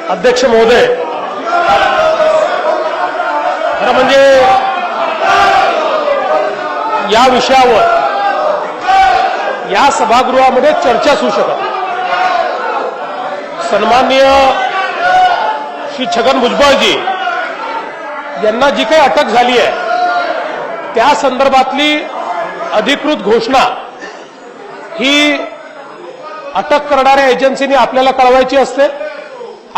अध्यक्ष महोदय, खरं म्हणजे या विषयावर या सभागृहामध्ये चर्चा होऊ शकत. सन्माननीय श्री छगन भुजबळजी यांना जी काही अटक झाली आहे त्या संदर्भातली अधिकृत घोषणा ही अटक करणाऱ्या एजन्सीने आपल्याला कळवायची असते.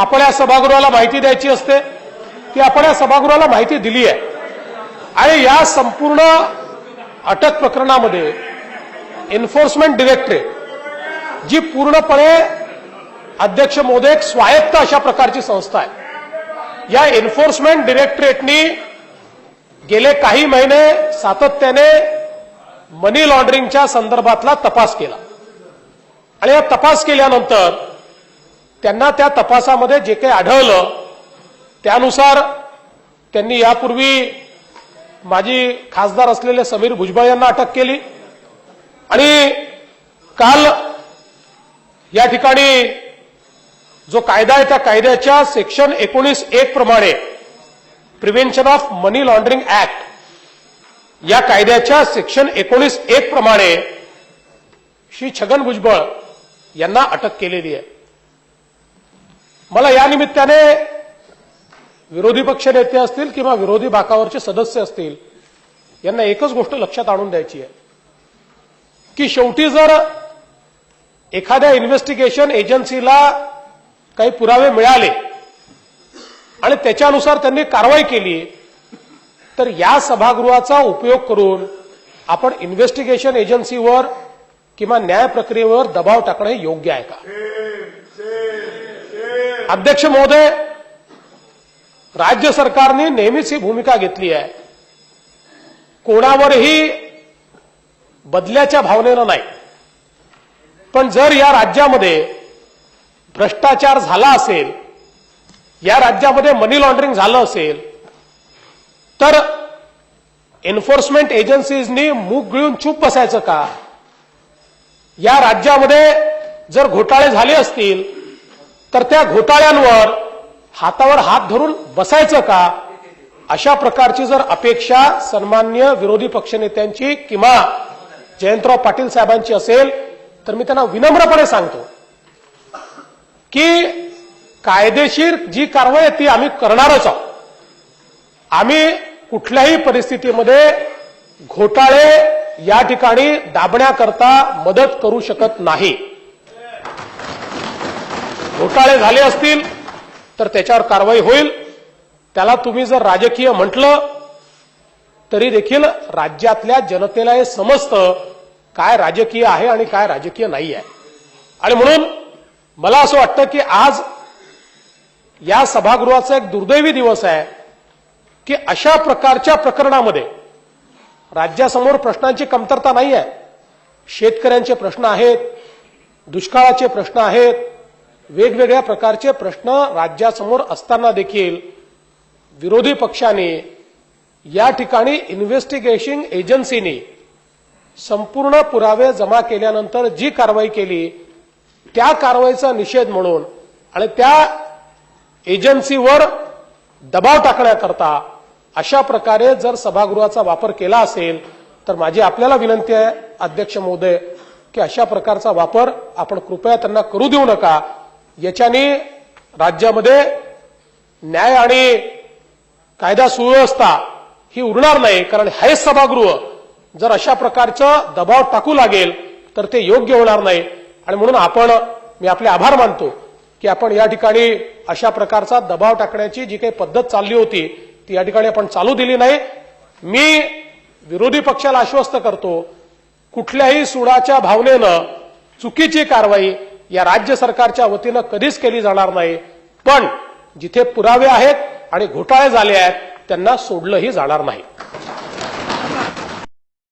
आपण या सभागृहाला माहिती द्यायची असते की आपण या सभागृहाला माहिती दिली आहे. आणि या संपूर्ण अटक प्रकरणामध्ये एन्फोर्समेंट डायरेक्टरेट जी पूर्णपणे अध्यक्ष महोदय एक स्वायत्त अशा प्रकारची संस्था आहे, या एन्फोर्समेंट डायरेक्टरेटनी गेले काही महिने सातत्याने मनी लॉन्ड्रिंगच्या संदर्भातला तपास केला. आणि या तपास केल्यानंतर त्यांना त्या तपासामध्ये जे काही आढळलं त्यानुसार त्यांनी यापूर्वी माजी खासदार असलेले समीर भुजबळ यांना अटक केली. आणि काल या ठिकाणी जो कायदा आहे त्या कायद्याच्या सेक्शन 19(1) प्रमाणे prevention of money laundering act या कायद्याच्या सेक्शन 19(1) प्रमाणे श्री छगन भुजबळ यांना अटक केलेली आहे. मला या निमित्ताने विरोधी पक्ष नेते असतील किंवा विरोधी बाकावरचे सदस्य असतील यांना एकच गोष्ट लक्षात आणून द्यायची आहे की शेवटी जर एखाद्या इन्व्हेस्टिगेशन एजन्सीला काही पुरावे मिळाले आणि त्याच्यानुसार त्यांनी कारवाई केली तर या सभागृहाचा उपयोग करून आपण इन्व्हेस्टिगेशन एजन्सीवर किंवा न्याय प्रक्रियेवर दबाव टाकणे योग्य आहे का? अध्यक्ष महोदय, राज्य सरकारने नेहमीच ही भूमिका घेतली आहे, कोणावरही बदल्याच्या भावनेनं नाही. पण जर या राज्यामध्ये भ्रष्टाचार झाला असेल, या राज्यामध्ये मनी लॉन्ड्रिंग झालं असेल तर एन्फोर्समेंट एजन्सीजनी मूग गिळून चूप बसायचं का? या राज्यामध्ये जर घोटाळे झाले असतील तर त्या घोटाळ्यांवर हातावर हात धरून बसायचं का? अशा प्रकारची जर अपेक्षा सन्माननीय विरोधी पक्षनेत्यांची किंवा जयंतराव पाटील साहेबांची असेल तर मी त्यांना विनम्रपणे सांगतो की कायदेशीर जी कारवाई आहे ती आम्ही करणारच आहोत. आम्ही कुठल्याही परिस्थितीमध्ये घोटाळे या ठिकाणी दाबण्याकरता मदत करू शकत नाही. घोटाळे झाले असतील तर त्याच्यावर कारवाई होईल. त्याला तुम्ही जर राजकीय म्हटलं तरी देखील राज्यातल्या जनतेला हे समजतं काय राजकीय आहे आणि काय राजकीय नाही आहे. आणि म्हणून मला असं वाटतं की आज या सभागृहाचा एक दुर्दैवी दिवस आहे की अशा प्रकारच्या प्रकरणामध्ये राज्यासमोर प्रश्नांची कमतरता नाही आहे. शेतकऱ्यांचे प्रश्न आहेत, दुष्काळाचे प्रश्न आहेत, वेगवेगळ्या प्रकारचे प्रश्न राज्यासमोर असताना देखील विरोधी पक्षाने या ठिकाणी इन्व्हेस्टिगेशन एजन्सीने संपूर्ण पुरावे जमा केल्यानंतर जी कारवाई केली त्या कारवाईचा निषेध म्हणून आणि त्या एजन्सीवर दबाव टाकण्याकरता अशा प्रकारे जर सभागृहाचा वापर केला असेल तर माझी आपल्याला विनंती आहे अध्यक्ष महोदय की अशा प्रकारचा वापर आपण कृपया त्यांना करू देऊ नका. याच्याने राज्यामध्ये न्याय आणि कायदा सुव्यवस्था ही उरणार नाही. कारण हे सभागृह जर अशा प्रकारचा दबाव टाकू लागेल तर ते योग्य होणार नाही. आणि म्हणून मी आपले आभार मानतो की आपण या ठिकाणी अशा प्रकारचा दबाव टाकण्याची जी काही पद्धत चालली होती ती या ठिकाणी आपण चालू दिली नाही. मी विरोधी पक्षाला आश्वस्त करतो कुठल्याही सुडाच्या भावनेनं चुकीची कारवाई या राज्य सरकारच्या वतीनं कधीच केली जाणार नाही. पण जिथे पुरावे आहेत आणि घोटाळे झाले आहेत त्यांना सोडलंही जाणार नाही.